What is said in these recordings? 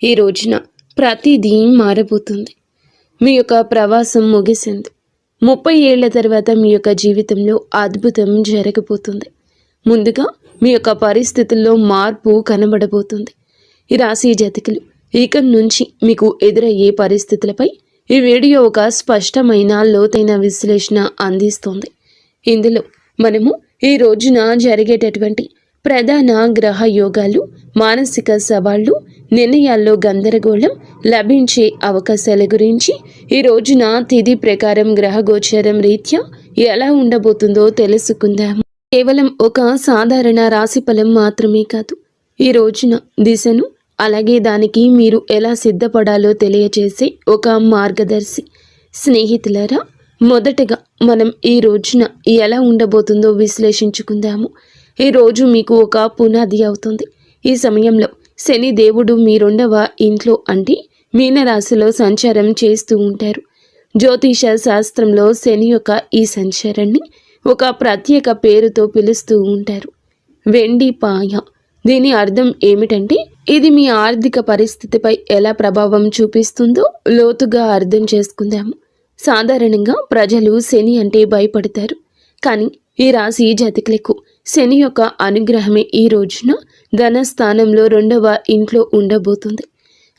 ఈ రోజున ప్రతిదీ మారబోతుంది. మీ యొక్క ప్రవాసం ముగిసింది. 30 ఏళ్ల తర్వాత మీ యొక్క జీవితంలో అద్భుతం జరగబోతుంది. ముందుగా మీ యొక్క పరిస్థితుల్లో మార్పు కనబడబోతుంది. ఈ రాశి జాతకులు ఇక నుంచి మీకు ఎదురయ్యే పరిస్థితులపై ఈ వీడియో ఒక స్పష్టమైన లోతైన విశ్లేషణ అందిస్తుంది. ఇందులో మనము ఈ రోజున జరిగేటటువంటి ప్రధాన గ్రహ యోగాలు, మానసిక సవాళ్లు, నిర్ణయాల్లో గందరగోళం, లభించే అవకాశాల గురించి, ఈ రోజున తిథి ప్రకారం గ్రహ గోచారం రీత్యా ఎలా ఉండబోతుందో తెలుసుకుందాము. కేవలం ఒక సాధారణ రాశి ఫలం మాత్రమే కాదు, ఈ రోజున దిశను అలాగే దానికి మీరు ఎలా సిద్ధపడాలో తెలియజేసే ఒక మార్గదర్శి. స్నేహితులారా, మొదటగా మనం ఈ రోజున ఎలా ఉండబోతుందో విశ్లేషించుకుందాము. ఈ రోజు మీకు ఒక పునాది అవుతుంది. ఈ సమయంలో శని దేవుడు మీ 2వ ఇంట్లో అంటే మీనరాశిలో సంచారం చేస్తూ ఉంటారు. జ్యోతిష శాస్త్రంలో శని యొక్క ఈ సంచారాన్ని ఒక ప్రత్యేక పేరుతో పిలుస్తూ ఉంటారు, వెండి పాయ. దీని అర్థం ఏమిటంటే ఇది మీ ఆర్థిక పరిస్థితిపై ఎలా ప్రభావం చూపిస్తుందో లోతుగా అర్థం చేసుకుందాము. సాధారణంగా ప్రజలు శని అంటే భయపడతారు, కానీ ఈ రాశి జాతకులకు శని యొక్క అనుగ్రహమే ఈ రోజున ధనస్థానంలో 2వ ఇంట్లో ఉండబోతుంది.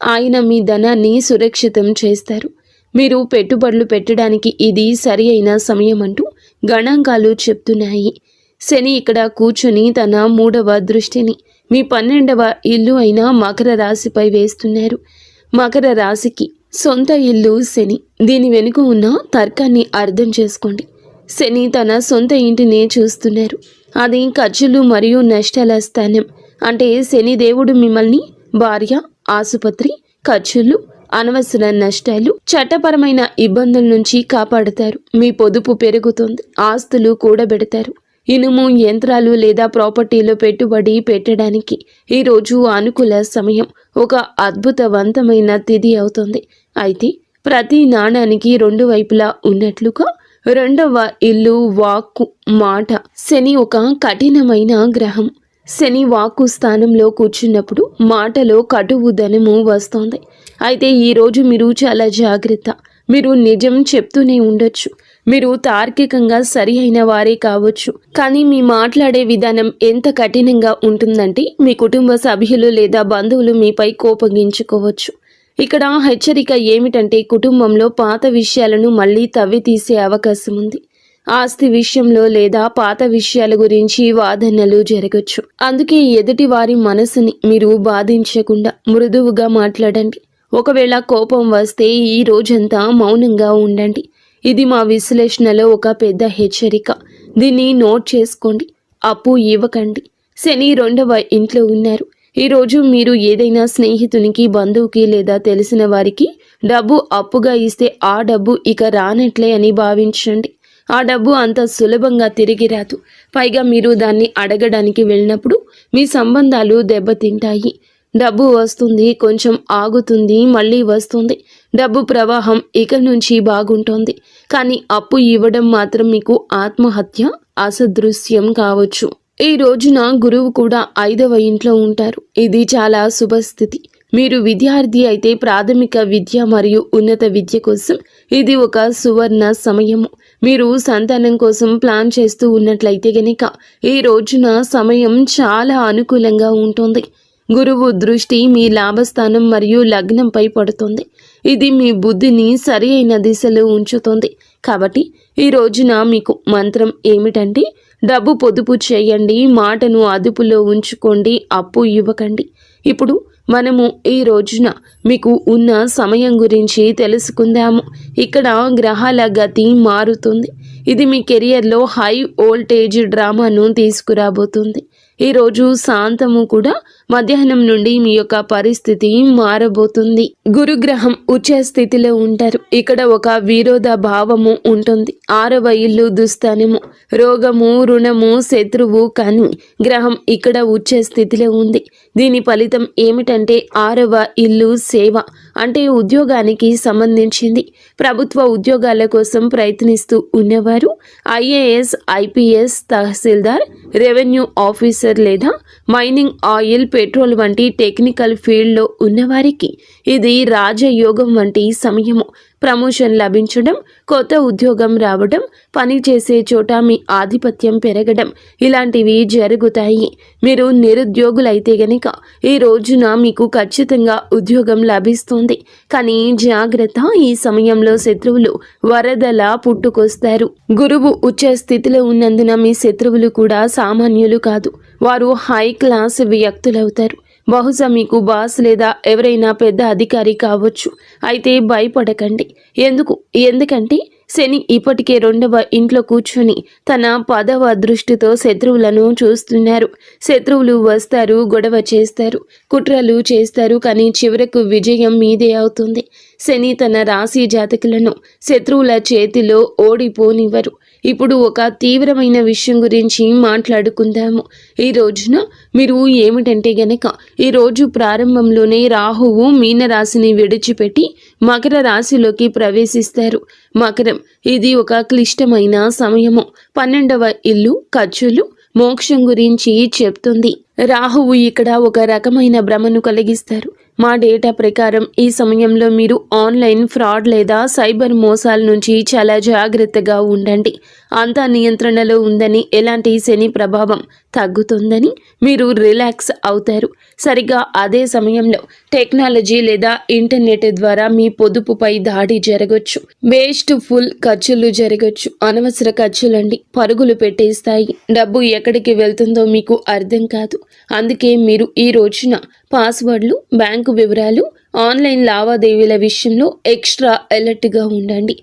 ఆయన మీ ధనాన్ని సురక్షితం చేస్తారు. మీరు పెట్టుబడులు పెట్టడానికి ఇది సరి అయిన సమయం అంటూ గణాంకాలు చెప్తున్నాయి. శని ఇక్కడ కూర్చొని తన 3వ దృష్టిని మీ 12వ ఇల్లు అయిన మకర రాశిపై వేస్తున్నారు. మకర రాశికి సొంత ఇల్లు శని. దీని వెనుక ఉన్న తర్కాన్ని అర్థం చేసుకోండి. శని తన సొంత ఇంటినే చూస్తున్నారు. అది ఖర్చులు మరియు నష్టాల స్థానం. అంటే శని దేవుడు మిమ్మల్ని భార్య, ఆసుపత్రి ఖర్చులు, అనవసర నష్టాలు, చట్టపరమైన ఇబ్బందుల నుంచి కాపాడతారు. మీ పొదుపు పెరుగుతుంది, ఆస్తులు కూడబెడతారు. ఇనుము, యంత్రాలు లేదా ప్రాపర్టీలో పెట్టుబడి పెట్టడానికి ఈరోజు అనుకూల సమయం. ఒక అద్భుతవంతమైన తిథి అవుతుంది. అయితే ప్రతి నాణానికి 2 వైపులా ఉన్నట్లుగా 2వ ఇల్లు, వాక్కు, మాట. శని ఒక కఠినమైన గ్రహం. శని వాక్కు స్థానంలో కూర్చున్నప్పుడు మాటలో కటువు ధనము వస్తోంది. అయితే ఈరోజు మీరు చాలా జాగ్రత్త. మీరు నిజం చెప్తూనే ఉండొచ్చు. మీరు తార్కికంగా సరి అయిన వారే కావచ్చు, కానీ మీ మాట్లాడే విధానం ఎంత కఠినంగా ఉంటుందంటే మీ కుటుంబ సభ్యులు లేదా బంధువులు మీపై కోపగించుకోవచ్చు. ఇక్కడ హెచ్చరిక ఏమిటంటే కుటుంబంలో పాత విషయాలను మళ్ళీ తవ్వి తీసే అవకాశం ఉంది. ఆస్తి విషయంలో లేదా పాత విషయాల గురించి వాదనలు జరగచ్చు. అందుకే ఎదుటి వారి మనసుని మీరు బాధించకుండా మృదువుగా మాట్లాడండి. ఒకవేళ కోపం వస్తే ఈ రోజంతా మౌనంగా ఉండండి. ఇది మా విశ్లేషణలో ఒక పెద్ద హెచ్చరిక. దీన్ని నోట్ చేసుకోండి. అప్పు ఇవ్వకండి. శని 2వ ఇంట్లో ఉన్నారు. ఈరోజు మీరు ఏదైనా స్నేహితునికి, బంధువుకి లేదా తెలిసిన వారికి డబ్బు అప్పుగా ఇస్తే ఆ డబ్బు ఇక రానట్లే అని భావించండి. ఆ డబ్బు అంత సులభంగా తిరిగి రాదు. పైగా మీరు దాన్ని అడగడానికి వెళ్ళినప్పుడు మీ సంబంధాలు దెబ్బతింటాయి. డబ్బు వస్తుంది, కొంచెం ఆగుతుంది, మళ్ళీ వస్తుంది. డబ్బు ప్రవాహం ఇక నుంచి బాగుంటుంది, కానీ అప్పు ఇవ్వడం మాత్రం మీకు ఆత్మహత్య అసదృశ్యం కావచ్చు. ఈ రోజున గురువు కూడా 5వ ఇంట్లో ఉంటారు. ఇది చాలా శుభస్థితి. మీరు విద్యార్థి అయితే ప్రాథమిక విద్య మరియు ఉన్నత విద్య కోసం ఇది ఒక సువర్ణ సమయము. మీరు సంతానం కోసం ప్లాన్ చేస్తూ ఉన్నట్లయితే గనక ఈ రోజున సమయం చాలా అనుకూలంగా ఉంటుంది. గురువు దృష్టి మీ లాభస్థానం మరియు లగ్నంపై పడుతుంది. ఇది మీ బుద్ధిని సరి అయిన దిశలో ఉంచుతుంది. కాబట్టి ఈ రోజున మీకు మంత్రం ఏమిటంటే డబ్బు పొదుపు చేయండి, మాటను అదుపులో ఉంచుకోండి, అప్పు ఇవ్వకండి. ఇప్పుడు మనము ఈ రోజున మీకు ఉన్న సమయం గురించి తెలుసుకుందాము. ఇక్కడ గ్రహాల గతి మారుతుంది. ఇది మీ కెరియర్లో హై వోల్టేజ్ డ్రామాను తీసుకురాబోతుంది. ఈరోజు శాంతము కూడా మధ్యాహ్నం నుండి మీ యొక్క పరిస్థితి మారబోతుంది. గురుగ్రహం ఉచ్చ స్థితిలో ఉంటారు. ఇక్కడ ఒక విరోధ భావము ఉంటుంది. 6వ ఇల్లు దుస్థానము, రోగము, రుణము, శత్రువు. కానీ గ్రహం ఇక్కడ ఉచ్చ స్థితిలో ఉంది. దీని ఫలితం ఏమిటంటే 6వ ఇల్లు సేవ, అంటే ఉద్యోగానికి సంబంధించింది. ప్రభుత్వ ఉద్యోగాల కోసం ప్రయత్నిస్తూ ఉన్నవారు, ఐఏఎస్, ఐపీఎస్, తహసీల్దార్, రెవెన్యూ ఆఫీసర్ లేదా మైనింగ్, ఆయిల్, పెట్రోల్ వంటి టెక్నికల్ ఫీల్డ్లో ఉన్నవారికి ఇది రాజయోగం వంటి సమయము. ప్రమోషన్ లభించడం, కొత్త ఉద్యోగం రావడం, పని చేసే చోట మీ ఆధిపత్యం పెరగడం ఇలాంటివి జరుగుతాయి. మీరు నిరుద్యోగులైతే గనక ఈ రోజున మీకు ఖచ్చితంగా ఉద్యోగం లభిస్తుంది. కానీ జాగ్రత్త, ఈ సమయంలో శత్రువులు వరదలా పుట్టుకొస్తారు. గురువు ఉచ్చ స్థితిలో ఉన్నందున మీ శత్రువులు కూడా సామాన్యులు కాదు. వారు హై క్లాస్ వ్యక్తులవుతారు. బహుశా మీకు బాస్ లేదా ఎవరైనా పెద్ద అధికారి కావచ్చు. అయితే భయపడకండి. ఎందుకంటే శని ఇప్పటికే 2వ ఇంట్లో కూర్చొని తన 10వ దృష్టితో శత్రువులను చూస్తున్నారు. శత్రువులు వస్తారు, గొడవ చేస్తారు, కుట్రలు చేస్తారు, కానీ చివరకు విజయం మీదే అవుతుంది. శని తన రాశి జాతకులను శత్రువుల చేతిలో ఓడిపోనివ్వరు. ఇప్పుడు ఒక తీవ్రమైన విషయం గురించి మాట్లాడుకుందాము. ఈ రోజున మీరు ఏమిటంటే గనక ఈ రోజు ప్రారంభంలోనే రాహువు మీనరాశిని విడిచిపెట్టి మకర రాశిలోకి ప్రవేశిస్తారు. మకరం ఇది ఒక క్లిష్టమైన సమయము. 12వ ఇల్లు ఖర్చులు, మోక్షం గురించి చెప్తుంది. రాహువు ఇక్కడ ఒక రకమైన భ్రమను కలిగిస్తారు. మా డేటా ప్రకారం ఈ సమయంలో మీరు ఆన్లైన్ ఫ్రాడ్ లేదా సైబర్ మోసాల నుంచి చాలా జాగ్రత్తగా ఉండండి. అంతా నియంత్రణలో ఉందని, ఎలాంటి శని ప్రభావం తగ్గుతుందని మీరు రిలాక్స్ అవుతారు. సరిగా అదే సమయంలో టెక్నాలజీ లేదా ఇంటర్నెట్ ద్వారా మీ పొదుపుపై దాడి జరగచ్చు. వేస్ట్ ఫుల్ ఖర్చులు జరగచ్చు. అనవసర ఖర్చులండి పరుగులు పెట్టేస్తాయి. డబ్బు ఎక్కడికి వెళ్తుందో మీకు అర్థం కాదు. అందుకే మీరు ఈ రోజున పాస్వర్డ్లు, బ్యాంకు వివరాలు, ఆన్లైన్ లావాదేవీల విషయంలో ఎక్స్ట్రా అలర్ట్గా ఉండండి.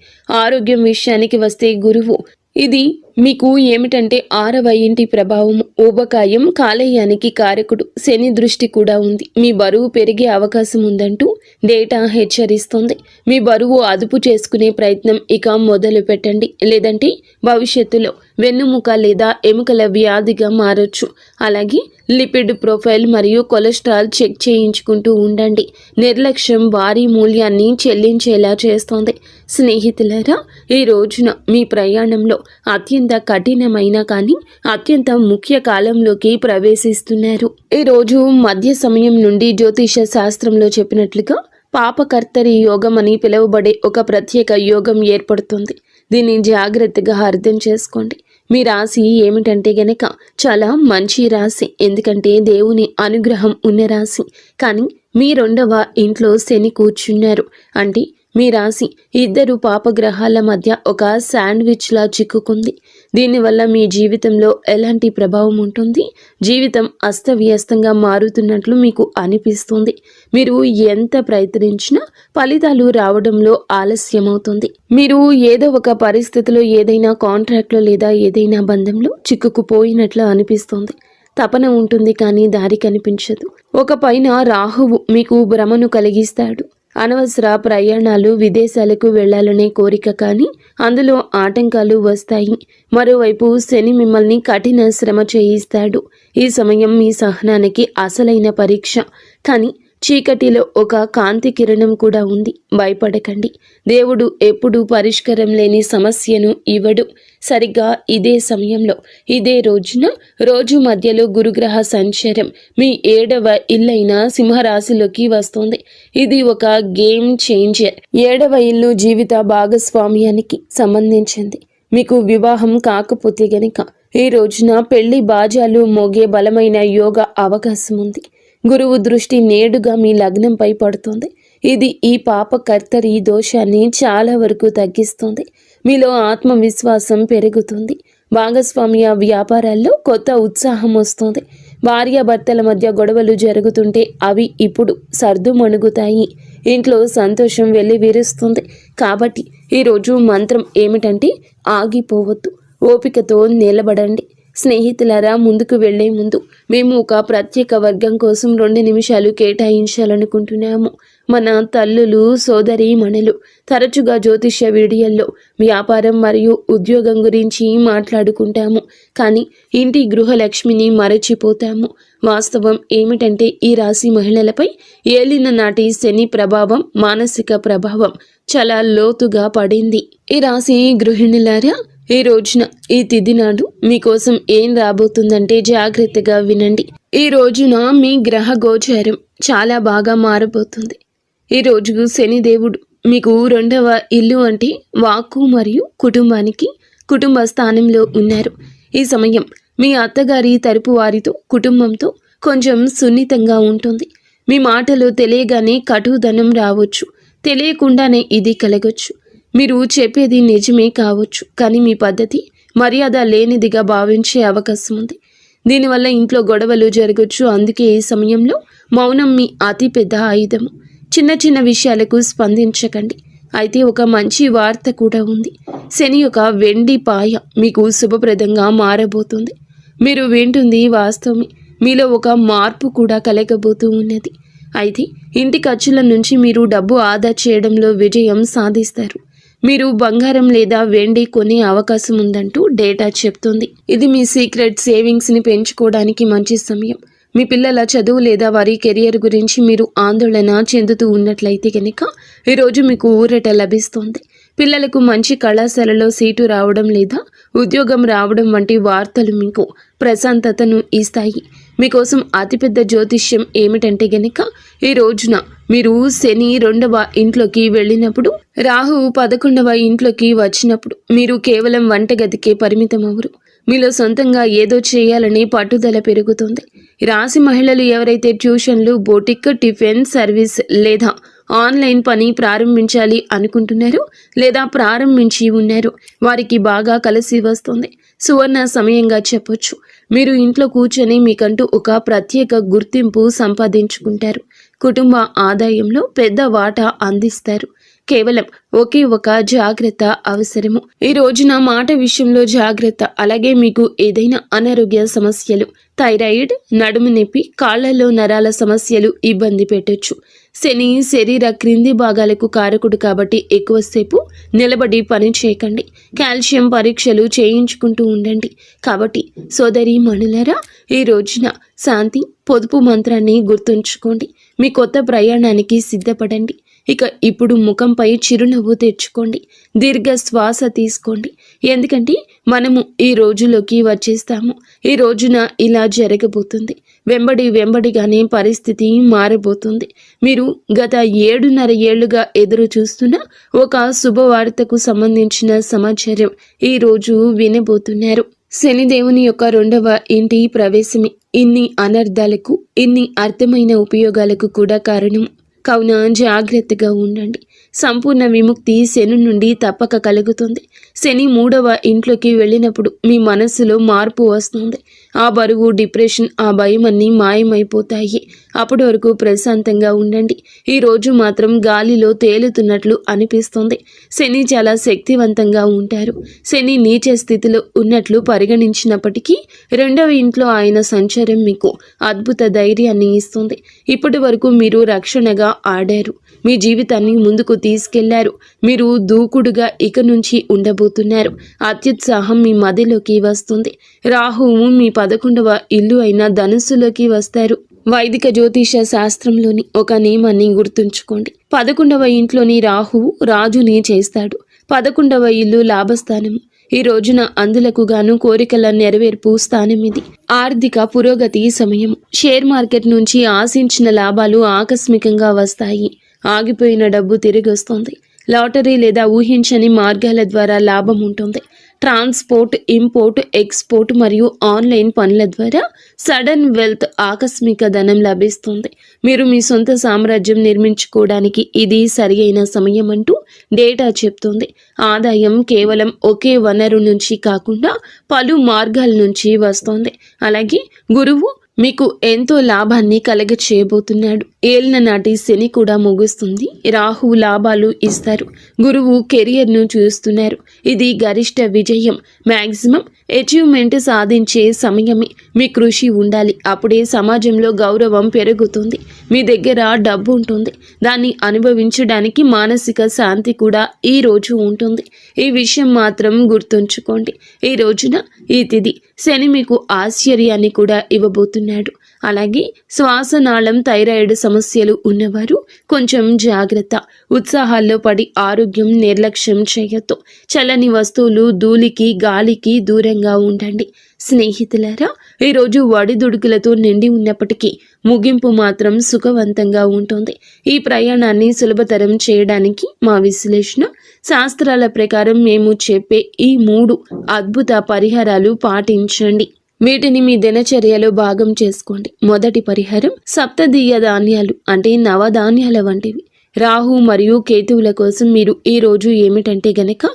ఆరోగ్యం విషయానికి వస్తే గురువు ఇది మీకు ఏమిటంటే 6వ ఇంటి ప్రభావం. ఊబకాయం, కాలేయానికి కారకుడు. శని దృష్టి కూడా ఉంది. మీ బరువు పెరిగే అవకాశం ఉందంటూ డేటా హెచ్చరిస్తుంది. మీ బరువు అదుపు చేసుకునే ప్రయత్నం ఇక మొదలు పెట్టండి. లేదంటే భవిష్యత్తులో వెన్నుముక లేదా ఎముకల వ్యాధిగా మారొచ్చు. అలాగే లిపిడ్ ప్రొఫైల్ మరియు కొలెస్ట్రాల్ చెక్ చేయించుకుంటూ ఉండండి. నిర్లక్ష్యం భారీ మూల్యాన్ని చెల్లించేలా చేస్తోంది. స్నేహితులారా, ఈ రోజున మీ ప్రయాణంలో అత్యంత కఠినమైన కానీ అత్యంత ముఖ్య కాలంలోకి ప్రవేశిస్తున్నారు. ఈ రోజు మధ్య సమయం నుండి జ్యోతిష శాస్త్రంలో చెప్పినట్లుగా పాపకర్తరి యోగం అని పిలువబడే ఒక ప్రత్యేక యోగం ఏర్పడుతుంది. దీన్ని జాగ్రత్తగా అర్థం చేసుకోండి. మీ రాశి ఏమిటంటే గనక చాలా మంచి రాశి. ఎందుకంటే దేవుని అనుగ్రహం ఉన్న రాశి. కానీ మీ 2వ ఇంట్లో శని కూర్చున్నారు. అంటే మీ రాశి 2 పాపగ్రహాల మధ్య ఒక శాండ్విచ్లా చిక్కుకుంది. దీనివల్ల మీ జీవితంలో ఎలాంటి ప్రభావం ఉంటుంది? జీవితం అస్తవ్యస్తంగా మారుతున్నట్లు మీకు అనిపిస్తుంది. మీరు ఎంత ప్రయత్నించినా ఫలితాలు రావడంలో ఆలస్యమవుతుంది. మీరు ఏదో ఒక పరిస్థితిలో, ఏదైనా కాంట్రాక్ట్లో లేదా ఏదైనా బంధంలో చిక్కుకుపోయినట్లు అనిపిస్తుంది. తపన ఉంటుంది కానీ దారి కనిపించదు. ఒక పైన రాహువు మీకు భ్రమను కలిగిస్తాడు. అనవసర ప్రయాణాలు, విదేశాలకు వెళ్లాలనే కోరిక కానీ అందులో ఆటంకాలు వస్తాయి. మరోవైపు శని మిమ్మల్ని కఠిన శ్రమ చేయిస్తాడు. ఈ సమయం మీ సహనానికి అసలైన పరీక్ష. కానీ చీకటిలో ఒక కాంతి కిరణం కూడా ఉంది. భయపడకండి. దేవుడు ఎప్పుడూ పరిష్కారం లేని సమస్యను ఇవ్వడు. సరిగ్గా ఇదే సమయంలో, ఇదే రోజున, రోజు మధ్యలో గురుగ్రహ సంచారం మీ 7వ ఇల్లైన సింహరాశిలోకి వస్తుంది. ఇది ఒక గేమ్ చేంజర్. 7వ ఇల్లు జీవిత భాగస్వామ్యానికి సంబంధించింది. మీకు వివాహం కాకపోతే గనక ఈ రోజున పెళ్లి బాజాలు మోగే బలమైన యోగ అవకాశం ఉంది. గురువు దృష్టి నేడుగా మీ లగ్నంపై పడుతుంది. ఇది ఈ పాపకర్తరి దోషాన్ని చాలా వరకు తగ్గిస్తుంది. మీలో ఆత్మవిశ్వాసం పెరుగుతుంది. భాగస్వామ్య వ్యాపారాల్లో కొత్త ఉత్సాహం వస్తుంది. భార్యాభర్తల మధ్య గొడవలు జరుగుతుంటే అవి ఇప్పుడు సర్దుమణుగుతాయి. ఇంట్లో సంతోషం వెల్లివిరుస్తుంది. కాబట్టి ఈరోజు మంత్రం ఏమిటంటే ఆగిపోవద్దు, ఓపికతో నిలబడండి. స్నేహితులారా, ముందుకు వెళ్లే ముందు మేము ఒక ప్రత్యేక వర్గం కోసం 2 నిమిషాలు కేటాయించాలనుకుంటున్నాము. మన తల్లులు, సోదరీమణులు తరచుగా జ్యోతిష్య వీడియోల్లో వ్యాపారం మరియు ఉద్యోగం గురించి మాట్లాడుకుంటాము. కానీ ఇంటి గృహలక్ష్మిని మరచిపోతాము. వాస్తవం ఏమిటంటే ఈ రాశి మహిళలపై ఏలిన నాటి శని ప్రభావం, మానసిక ప్రభావం చాలా లోతుగా పడింది. ఈ రాశి గృహిణులారా, ఈ రోజున, ఈ తిథి నాడు మీకోసం ఏం రాబోతుందంటే జాగ్రత్తగా వినండి. ఈ రోజున మీ గ్రహ గోచారం చాలా బాగా మారబోతుంది. ఈ రోజు శనిదేవుడు మీకు 2వ ఇల్లు అంటే వాక్కు మరియు కుటుంబానికి కుటుంబ స్థానంలో ఉన్నారు. ఈ సమయం మీ అత్తగారి తరపు వారితో కుటుంబంతో కొంచెం సున్నితంగా ఉంటుంది. మీ మాటలు తెలియగానే కటుదనం రావచ్చు, తెలియకుండానే ఇది కలగొచ్చు. మీరు చెప్పేది నిజమే కావచ్చు, కానీ మీ పద్ధతి మర్యాద లేనిదిగా భావించే అవకాశం ఉంది. దీనివల్ల ఇంట్లో గొడవలు జరగచ్చు. అందుకే ఈ సమయంలో మౌనం మీ అతిపెద్ద ఆయుధము. చిన్న చిన్న విషయాలకు స్పందించకండి. అయితే ఒక మంచి వార్త కూడా ఉంది. శని యొక్క వెండి పాయ మీకు శుభప్రదంగా మారబోతుంది. మీరు వింటుంది వాస్తవమే. మీలో ఒక మార్పు కూడా కలగబోతూ ఉన్నది. అయితే ఇంటి ఖర్చుల నుంచి మీరు డబ్బు ఆదా చేయడంలో విజయం సాధిస్తారు. మీరు బంగారం లేదా వెండి కొనే అవకాశం ఉందంటూ డేటా చెప్తుంది. ఇది మీ సీక్రెట్ సేవింగ్స్ని పెంచుకోవడానికి మంచి సమయం. మీ పిల్లల చదువు లేదా వారి కెరియర్ గురించి మీరు ఆందోళన చెందుతూ ఉన్నట్లయితే కనుక ఈరోజు మీకు ఊరట లభిస్తుంది. పిల్లలకు మంచి కళాశాలలో సీటు రావడం లేదా ఉద్యోగం రావడం వంటి వార్తలు మీకు ప్రశాంతతను ఇస్తాయి. మీకోసం అతిపెద్ద జ్యోతిష్యం ఏమిటంటే గనక ఈ రోజున మీరు శని 2వ ఇంట్లోకి వెళ్ళినప్పుడు, రాహువు 11వ ఇంట్లోకి వచ్చినప్పుడు మీరు కేవలం వంటగదికే పరిమితం అవ్వరు. మీలో సొంతంగా ఏదో చేయాలని పట్టుదల పెరుగుతుంది. రాశి మహిళలు ఎవరైతే ట్యూషన్లు, బొటిక్, టిఫిన్ సర్వీస్ లేదా ఆన్లైన్ పని ప్రారంభించాలి అనుకుంటున్నారో లేదా ప్రారంభించి ఉన్నారో వారికి బాగా కలిసి వస్తుంది. సువర్ణ సమయంగా చెప్పొచ్చు. మీరు ఇంట్లో కూర్చొని మీకంటూ ఒక ప్రత్యేక గుర్తింపు సంపాదించుకుంటారు. కుటుంబ ఆదాయంలో పెద్ద వాటా అందిస్తారు. కేవలం ఒకే ఒక జాగ్రత్త అవసరము. ఈ రోజున మాట విషయంలో జాగ్రత్త. అలాగే మీకు ఏదైనా అనారోగ్య సమస్యలు, థైరాయిడ్, నడుము నొప్పి, కాళ్లలో నరాల సమస్యలు ఇబ్బంది పెట్టొచ్చు. శని శరీర క్రింది భాగాలకు కారకుడు కాబట్టి ఎక్కువసేపు నిలబడి పని చేయకండి. కాల్షియం పరీక్షలు చేయించుకుంటూ ఉండండి. కాబట్టి సోదరి మణులరా, ఈ రోజున శాంతి పొదుపు మంత్రాన్ని గుర్తుంచుకోండి. మీ కొత్త ప్రయాణానికి సిద్ధపడండి. ఇక ఇప్పుడు ముఖంపై చిరునవ్వు తెచ్చుకోండి. దీర్ఘ శ్వాస తీసుకోండి. ఎందుకంటే మనము ఈ రోజులోకి వచ్చేస్తాము. ఈ రోజున ఇలా జరగబోతుంది. వెంబడిగానే పరిస్థితి మారబోతుంది. మీరు గత 7.5 ఏళ్లుగా ఎదురు చూస్తున్న ఒక శుభవార్తకు సంబంధించిన సమాచారం ఈ రోజు వినబోతున్నారు. శనిదేవుని యొక్క 2వ ఇంటి ప్రవేశమే ఇన్ని అనర్థాలకు, ఇన్ని అర్థమైన ఉపయోగాలకు కూడా కారణం. కావున జాగ్రత్తగా ఉండండి. సంపూర్ణ విముక్తి శని నుండి తప్పక కలుగుతుంది. శని 3వ ఇంట్లోకి వెళ్ళినప్పుడు మీ మనస్సులో మార్పు వస్తుంది. ఆ బరువు, డిప్రెషన్, ఆ భయం అన్నీ మాయమైపోతాయి. అప్పటి వరకు ప్రశాంతంగా ఉండండి. ఈ రోజు మాత్రం గాలిలో తేలుతున్నట్లు అనిపిస్తుంది. శని చాలా శక్తివంతంగా ఉంటారు. శని నీచ స్థితిలో ఉన్నట్లు పరిగణించినప్పటికీ 2వ ఇంట్లో ఆయన సంచారం మీకు అద్భుత ధైర్యాన్ని ఇస్తుంది. ఇప్పటి వరకు మీరు రక్షణగా ఆడారు. మీ జీవితాన్ని ముందుకు తీసుకెళ్లారు. మీరు దూకుడుగా ఇక నుంచి ఉండబోతున్నారు. అత్యుత్సాహం మీ మదిలోకి వస్తుంది. రాహువు మీ 11వ ఇల్లు అయిన ధనుస్సులోకి వస్తారు. వైదిక జ్యోతిష శాస్త్రంలోని ఒక నియమాన్ని గుర్తుంచుకోండి. 11వ ఇంట్లోని రాహువు రాజుని చేస్తాడు. 11వ ఇల్లు లాభస్థానము. ఈ రోజున అందులకు గాను కోరికల నెరవేర్పు స్థానం ఇది. ఆర్థిక పురోగతి సమయం. షేర్ మార్కెట్ నుంచి ఆశించిన లాభాలు ఆకస్మికంగా వస్తాయి. ఆగిపోయిన డబ్బు తిరిగి వస్తుంది. లాటరీ లేదా ఊహించని మార్గాల ద్వారా లాభం ఉంటుంది. ట్రాన్స్పోర్ట్, ఇంపోర్ట్, ఎక్స్పోర్ట్ మరియు ఆన్లైన్ పనుల ద్వారా సడన్ వెల్త్, ఆకస్మిక ధనం లభిస్తుంది. మీరు మీ సొంత సామ్రాజ్యం నిర్మించుకోవడానికి ఇది సరి అయిన సమయం అంటూ డేటా చెప్తుంది. ఆదాయం కేవలం ఒకే వనరు నుంచి కాకుండా పలు మార్గాల నుంచి వస్తుంది. అలాగే గురువు మీకు ఎంతో లాభాన్ని కలగ చేయబోతున్నాడు. ఏళ్ల నాటి శని కూడా ముగుస్తుంది. రాహువు లాభాలు ఇస్తారు. గురువు కెరియర్ను చూస్తున్నారు. ఇది గరిష్ట విజయం, మ్యాక్సిమం అచీవ్మెంట్ సాధించే సమయమే. మీ కృషి ఉండాలి. అప్పుడే సమాజంలో గౌరవం పెరుగుతుంది. మీ దగ్గర డబ్బు ఉంటుంది. దాన్ని అనుభవించడానికి మానసిక శాంతి కూడా ఈ రోజు ఉంటుంది. ఈ విషయం మాత్రం గుర్తుంచుకోండి. ఈ రోజున ఈ తిథి శని మీకు ఆశ్చర్యాన్ని కూడా ఇవ్వబోతున్నాడు. అలాగే శ్వాసనాళం, థైరాయిడ్ సమస్యలు ఉన్నవారు కొంచెం జాగ్రత్త. ఉత్సాహాల్లో పడి ఆరోగ్యం నిర్లక్ష్యం చేయొద్దు. చల్లని వస్తువులు, ధూళికి, గాలికి దూరంగా ఉండండి. స్నేహితులారా, ఈరోజు ఒడిదుడుకులతో నిండి ఉన్నప్పటికీ ముగింపు మాత్రం సుఖవంతంగా ఉంటుంది. ఈ ప్రయాణాన్ని సులభతరం చేయడానికి మా విశ్లేషణ శాస్త్రాల ప్రకారం మేము చెప్పే ఈ 3 అద్భుత పరిహారాలు పాటించండి. వీటిని మీ దినచర్యలో భాగం చేసుకోండి. మొదటి పరిహారం సప్తదీయ ధాన్యాలు అంటే నవధాన్యాల వంటివి. రాహు మరియు కేతువుల కోసం మీరు ఈ రోజు ఏమిటంటే గనక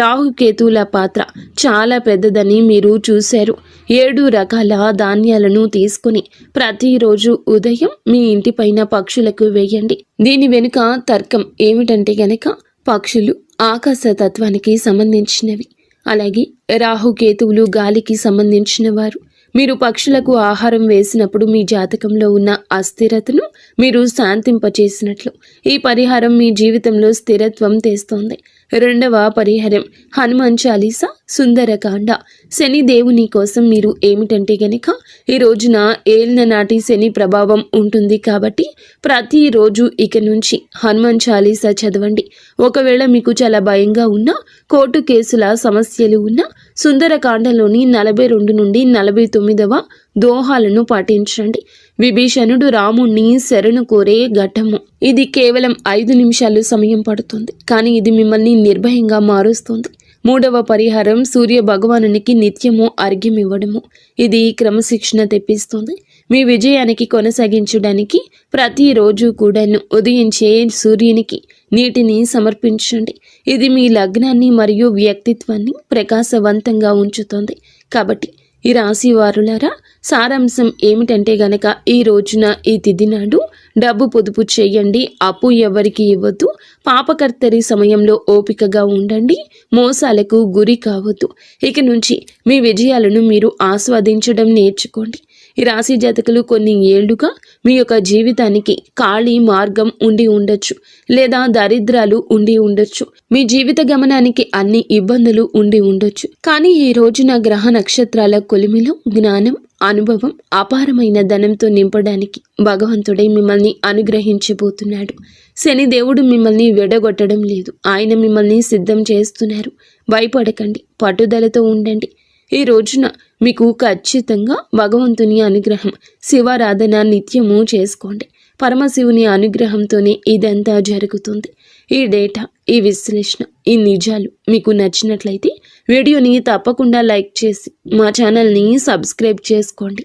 రాహు కేతువుల పాత్ర చాలా పెద్దదని మీరు చూశారు. 7 రకాల ధాన్యాలను తీసుకుని ప్రతిరోజు ఉదయం మీ ఇంటిపైన పక్షులకు వేయండి. దీని వెనుక తర్కం ఏమిటంటే గనక పక్షులు ఆకాశ తత్వానికి సంబంధించినవి. అలాగే రాహుకేతువులు గాలికి సంబంధించిన వారు. మీరు పక్షులకు ఆహారం వేసినప్పుడు మీ జాతకంలో ఉన్న అస్థిరతను మీరు శాంతింపచేసినట్లు. ఈ పరిహారం మీ జీవితంలో స్థిరత్వం తెస్తోంది. రెండవ పరిహారం హనుమాన్ చాలీసా, సుందరకాండ. శని దేవుని కోసం మీరు ఏమిటంటే గనక ఈ రోజున ఏళ్ల నాటి శని ప్రభావం ఉంటుంది కాబట్టి ప్రతిరోజు ఇక నుంచి హనుమాన్ చాలీసా చదవండి. ఒకవేళ మీకు చాలా భయంగా ఉన్నా, కోర్టు కేసుల సమస్యలు ఉన్నా సుందరకాండలోని 42 నుండి 49వ దోహాలను పాటించండి. విభీషణుడు రాముణ్ణి శరణు కోరే ఘట్టము. ఇది కేవలం 5 నిమిషాలు సమయం పడుతుంది, కానీ ఇది మిమ్మల్ని నిర్భయంగా మారుస్తుంది. మూడవ పరిహారం సూర్య భగవానునికి నిత్యము అర్ఘ్యం ఇవ్వడము. ఇది క్రమశిక్షణ తెప్పిస్తుంది. మీ విజయానికి కొనసాగించడానికి ప్రతిరోజు కూడాను ఉదయించే సూర్యునికి నీటిని సమర్పించండి. ఇది మీ లగ్నాన్ని మరియు వ్యక్తిత్వాన్ని ప్రకాశవంతంగా ఉంచుతుంది. కాబట్టి ఈ రాశి వారులారా, సారాంశం ఏమిటంటే గనక ఈ రోజున ఈ తిథి నాడు డబ్బు పొదుపు చేయండి. అప్పు ఎవరికి ఇవ్వద్దు. పాపకర్తరి సమయంలో ఓపికగా ఉండండి. మోసాలకు గురి కావద్దు. ఇక నుంచి మీ విజయాలను మీరు ఆస్వాదించడం నేర్చుకోండి. ఈ రాశి జాతకులు కొన్ని ఏళ్లుగా మీ యొక్క జీవితానికి ఖాళీ మార్గం ఉండి ఉండొచ్చు, లేదా దరిద్రాలు ఉండి ఉండొచ్చు. మీ జీవిత గమనానికి అన్ని ఇబ్బందులు ఉండి ఉండొచ్చు. కానీ ఈ రోజున గ్రహ నక్షత్రాల కొలిమిలో జ్ఞానం, అనుభవం, అపారమైన ధనంతో నింపడానికి భగవంతుడే మిమ్మల్ని అనుగ్రహించబోతున్నాడు. శని దేవుడు మిమ్మల్ని విడగొట్టడం లేదు. ఆయన మిమ్మల్ని సిద్ధం చేస్తున్నారు. భయపడకండి, పట్టుదలతో ఉండండి. ఈ రోజున మీకు ఖచ్చితంగా భగవంతుని అనుగ్రహం, శివారాధన నిత్యము చేసుకోండి. పరమశివుని అనుగ్రహంతోనే ఇదంతా జరుగుతుంది. ఈ డేటా, ఈ విశ్లేషణ, ఈ నిజాలు మీకు నచ్చినట్లయితే వీడియోని తప్పకుండా లైక్ చేసి మా ఛానల్ని సబ్స్క్రైబ్ చేసుకోండి.